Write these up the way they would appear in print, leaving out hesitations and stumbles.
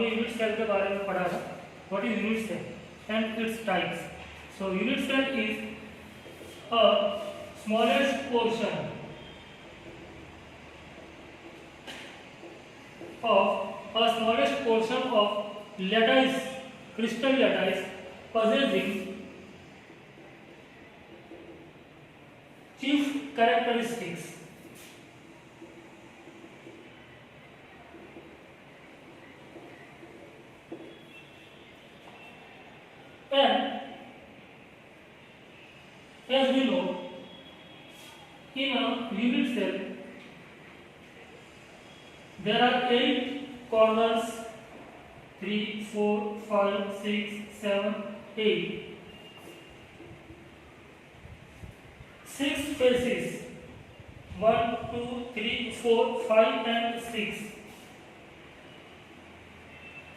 हमने unit cell के बारे में पढ़ा था. What is unit cell and its types? So unit cell is a smallest portion of lattice, crystal lattice possessing chief characteristics and as we know, in a unit cell there are 8 corners, 3, 4, 5, 6, 7, 8. 6 faces, 1, 2, 3, 4, 5 and 6,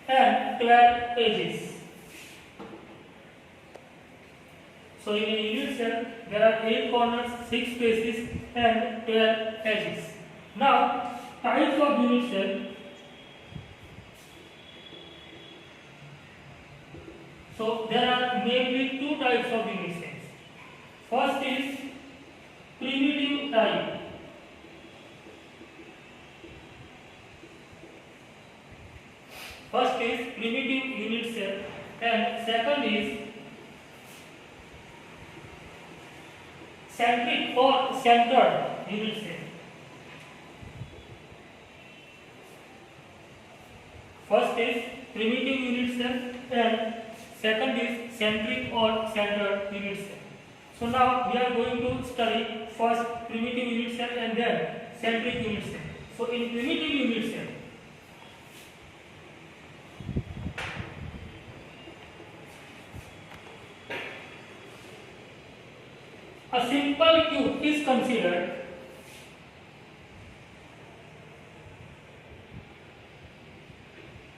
and 12 edges. So in a unit cell there are 8 corners, 6 faces and 12 edges. Now types of unit cell. So there are mainly 2 types of unit cells. First is primitive type. First is primitive unit cell and second is centric or centered unit cell. First is primitive unit cell and second is centric or centered unit cell. So now we are going to study first primitive unit cell and then centric unit cell. So in primitive unit cell, a simple cube is considered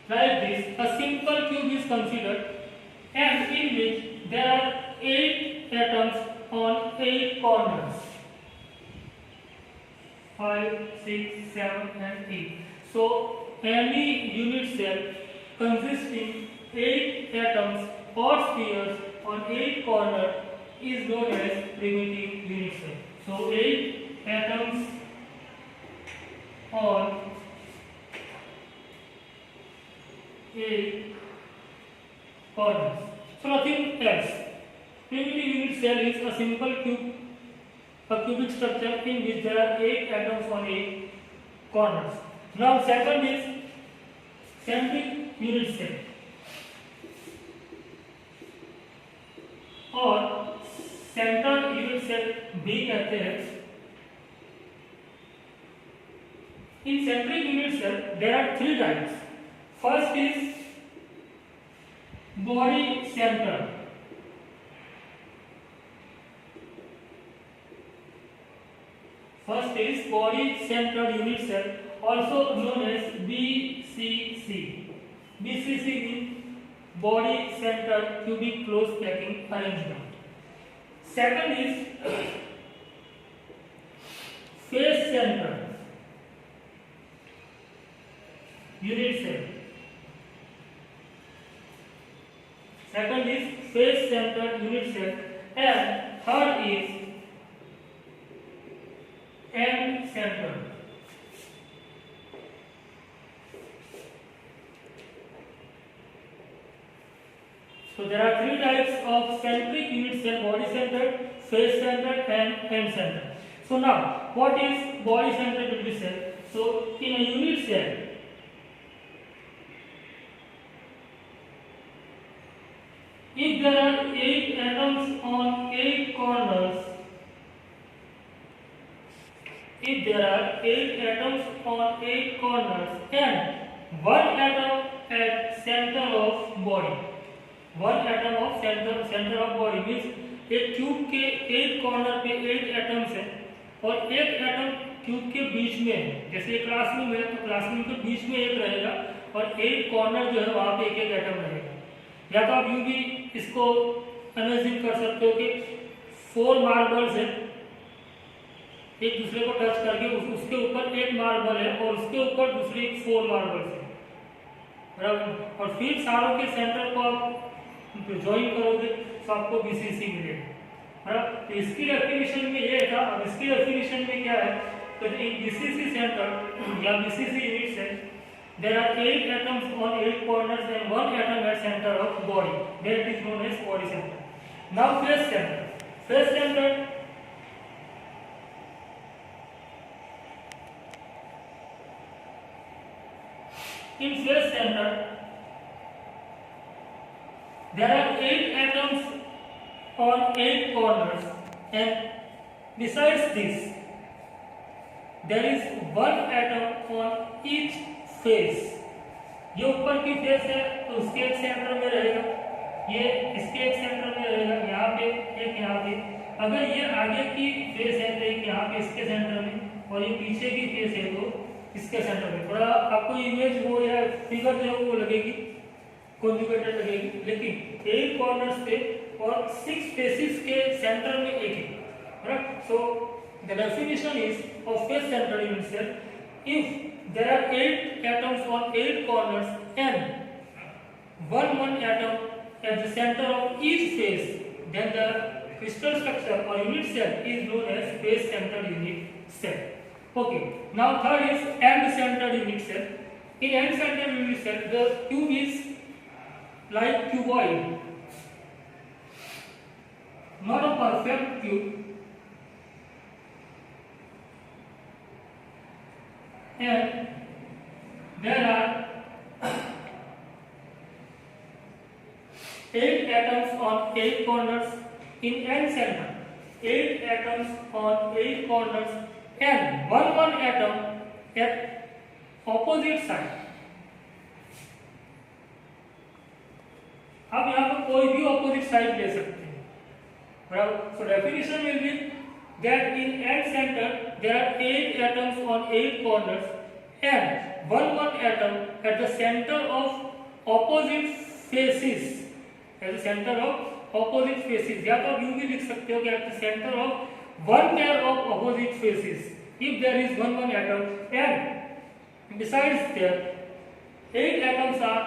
like this. A simple cube is considered and in which there are 8 atoms on 8 corners, 5, 6, 7 and 8. So any unit cell consisting 8 atoms or spheres on 8 corners is known as primitive unit cell. So 8 atoms on 8 corners. So nothing else. Primitive unit cell is a simple cube, a cubic structure in which there are 8 atoms on 8 corners. Now second is centric unit cell और centre unit cell भी कहते हैं. In centric unit cell there are 3 types. First is body center. First is body centered unit cell, also known as BCC. BCC means body centered cubic closed packing arrangement. Second is face centered unit cell. Second is face centered unit cell and third is end centered. So there are 3 types of centric unit cell: body centered, face centered and end centered. So now what is body centered unit cell? So in a unit cell if there are 8 atoms on 8 corners, if there are 8 atoms on 8 corners and 1 atom at center of body, 1 atom of center of body means एक cube के 8 corner पे 8 atoms है और एक atom cube के बीच में है. जैसे क्लासरूम है तो क्लासरूम के बीच में एक रहेगा और 8 कॉर्नर जो है वहाँ पे एक एक एटम रहेगा. या तो आप यूँ भी इसको इमेजिन कर सकते हो कि 4 मार्बल्स है, एक दूसरे को टच करके उसके ऊपर एक मार्बल है और उसके ऊपर दूसरी 4 मार्बल्स है. बराबर। और फिर सारों के सेंटर को आप ज्वाइन करोगे तो आपको बीसीसी मिलेगा, बराबर। तो इसकी डेफिनेशन में ये था। अब इसकी डेफिनेशन में क्या है, तो इन बीसीसी सेंटर या बीसीसी यूनिट से there are 8 atoms on 8 corners and 1 atom at center of body, that is known as body center. Now face center. Face center, in face center there are 8 atoms on 8 corners, and besides this there is 1 atom on each face. ये ऊपर की face है तो उसके एक centre में रहेगा, ये इसके एक सेंटर में रहेगा, यहाँ पे एक, यहाँ पे। अगर ये आगे की फेस है तो एक यहाँ पे इसके सेंटर में, और ये पीछे की फेस है तो इसके सेंटर में। थोड़ा आपको इमेज वो या फिगर जो है वो लगेगी कॉन्जुगेटेड लगेगी, लेकिन 8 कॉर्नर्स पे और 6 फेसेस के सेंटर में एक है, right. So the definition is of face centre unit cell, if there are 8 atoms on 8 corners and one atom at the center of each face, then the crystal structure or unit cell is known as face centered unit cell. Okay, now third is end centered unit cell. In end centered unit cell, the cube is like cuboid, not a perfect cube, and there are 8 atoms on 8 corners in end center. 8 atoms on 8 corners and one atom at opposite side. अब यहाँ पर कोई भी opposite side ले सकते हैं, बराबर। So definition will be that in end center there are 8 atoms on 8 corners and one atom at the center of opposite faces, at the center of opposite faces, या तो यूं भी लिख सकते हो कि at the center of one pair of opposite faces, if there is one atom, and besides there 8 atoms are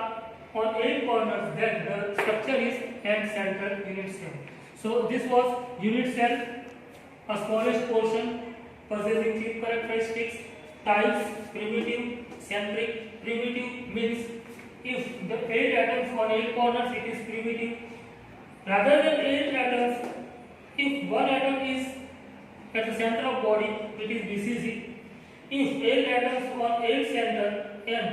on 8 corners, then the structure is end center unit cell. So this was unit cell, a smallest portion possessing chief characteristics. Types: primitive, centric. Primitive means if the 8 atoms on 8 corners, it is primitive. Rather than 8 atoms, if one atom is at the center of body, it is BCC. If 8 atoms on 8 center and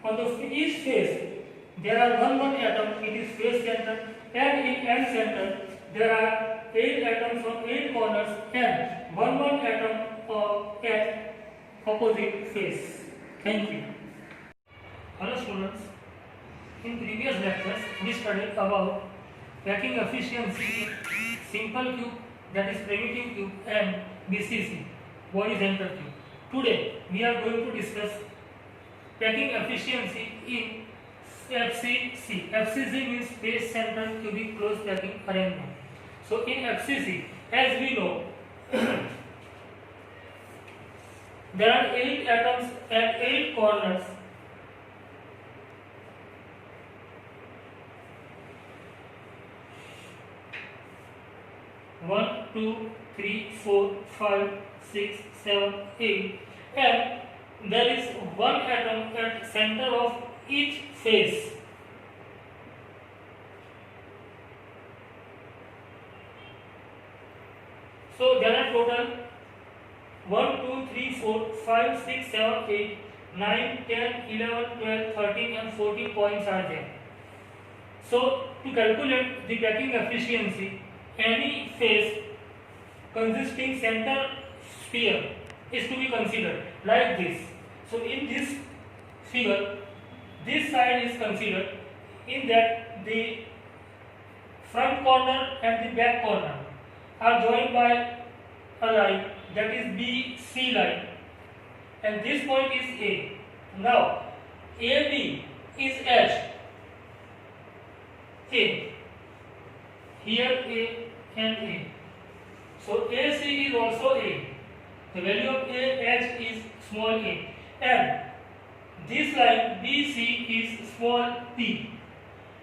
on the each face there are one atom, it is face center. And in end center there are 8 atoms on 8 corners and one atom at opposite face. Thank you. Hello students. In previous lectures we studied about packing efficiency in simple cube, that is primitive cube, and BCC, body center cube. Today we are going to discuss packing efficiency in FCC. FCC means face center cubic closed packing arrangement. So in FCC, as we know, there are 8 atoms at 8 corners. One, two, three, 4, 5, 6, 7, 8, and there is one atom at center of each face. So there are total 1, 2, 3, 4, 5, 6, 7, 8, 9, 10, 11, 12, 13 and 14 points are there. So to calculate the packing efficiency, any face consisting center sphere is to be considered like this. So in this figure, this side is considered, in that the front corner and the back corner are joined by a line, that is BC line, and this point is A. Now AB is at A, here A and A. So AC is also A. The value of A H is small a, and this line BC is small b.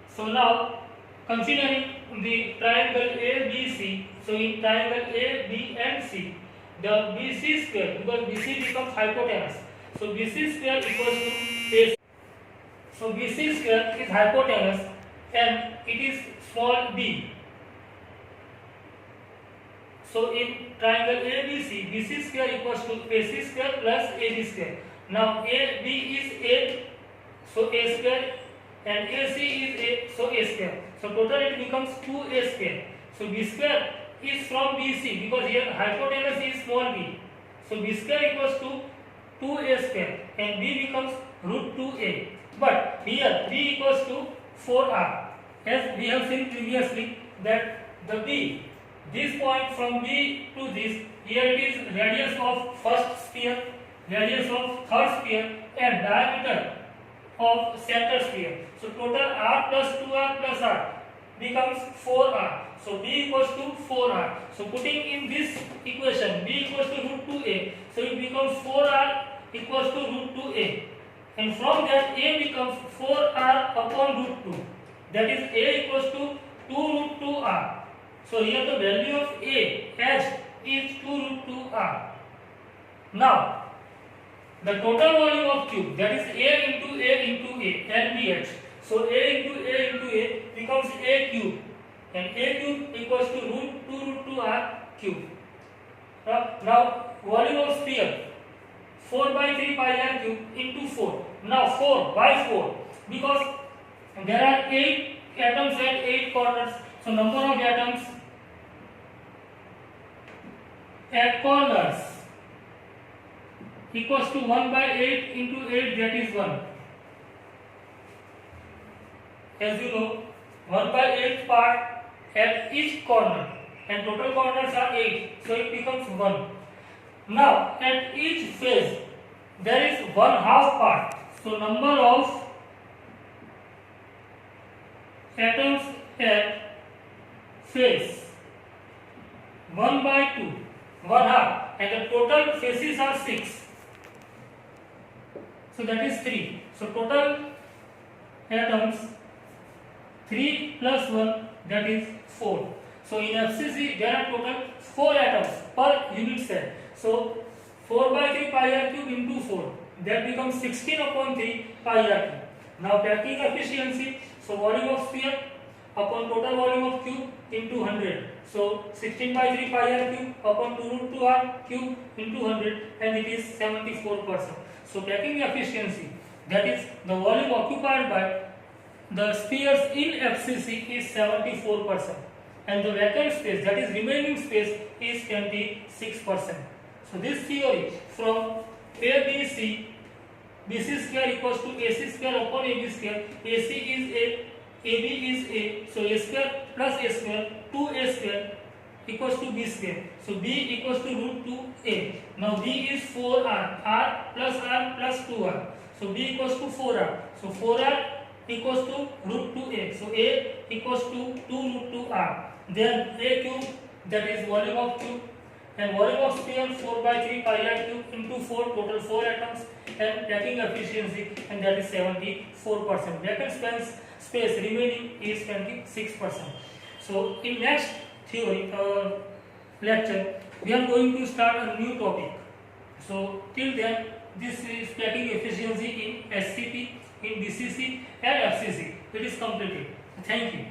So now considering the triangle ABC, so in triangle A, B and C, the BC square, because BC becomes hypotenuse, so BC square equals to A. So BC square is hypotenuse and it is small b. So in triangle ABC, BC square equals to AC square plus AB square. Now AB is A, so A square, and AC is A, so A square. So total it becomes 2A square. So B square is from BC because here hypotenuse is small b. So B square equals to 2A square and B becomes root 2A. But here B equals to 4R. As we have seen previously that the B, this point from B to this, here it is radius of first sphere, radius of third sphere and diameter of center sphere. So total R plus 2R plus R becomes 4R. So B equals to 4R. So putting in this equation B equals to root 2A. So it becomes 4R equals to root 2A. And from that A becomes 4R upon root 2. That is A equals to 2 root 2R. So here the value of A H is 2 root 2R. Now the total volume of cube, that is A into LBH. So A into A becomes A cube and A cube equals to root 2 root 2R cube. Now volume of sphere 4 by 3 pi r cube into 4. Now 4, why 4? Because there are 8 atoms at 8 corners. So number of atoms at corners equals to 1 by 8 into 8, that is 1. As you know, 1 by 8 part at each corner and total corners are 8, so it becomes 1. Now at each face there is 1/2 part, so number of atoms at face 1 by 2, 1/2, and the total faces are 6. So that is 3. So total atoms 3 plus 1, that is 4. So in FCC there are total 4 atoms per unit cell. So 4 by 3 pi r cube into 4, that becomes 16 upon 3 pi r cube. Now packing efficiency, so volume of sphere upon total volume of cube into 100. So 16 by 3 pi r cube upon 2 root 2r cube into 100, and it is 74%. So packing efficiency, that is the volume occupied by the spheres in FCC is 74%, and the vacant space, that is remaining space, is 26%. So this theory from ABC, BC square equals to AC square upon AB square, AC is A, AB is A, so A square plus A square, 2A square equals to B square. So B equals to root 2A. Now B is 4R, R plus 2R. So B equals to 4R. So 4R equals to root 2A. So A equals to 2 root 2R. Then A cube, that is volume of cube, and volume of sphere 4 by 3 pi r cube into 4, total 4 atoms, and packing efficiency, and that is 74%. Vacant space remaining is 26%. So in next theory lecture we are going to start a new topic. So till then, this is packing efficiency in SCP, in BCC and FCC. It is completed. Thank you.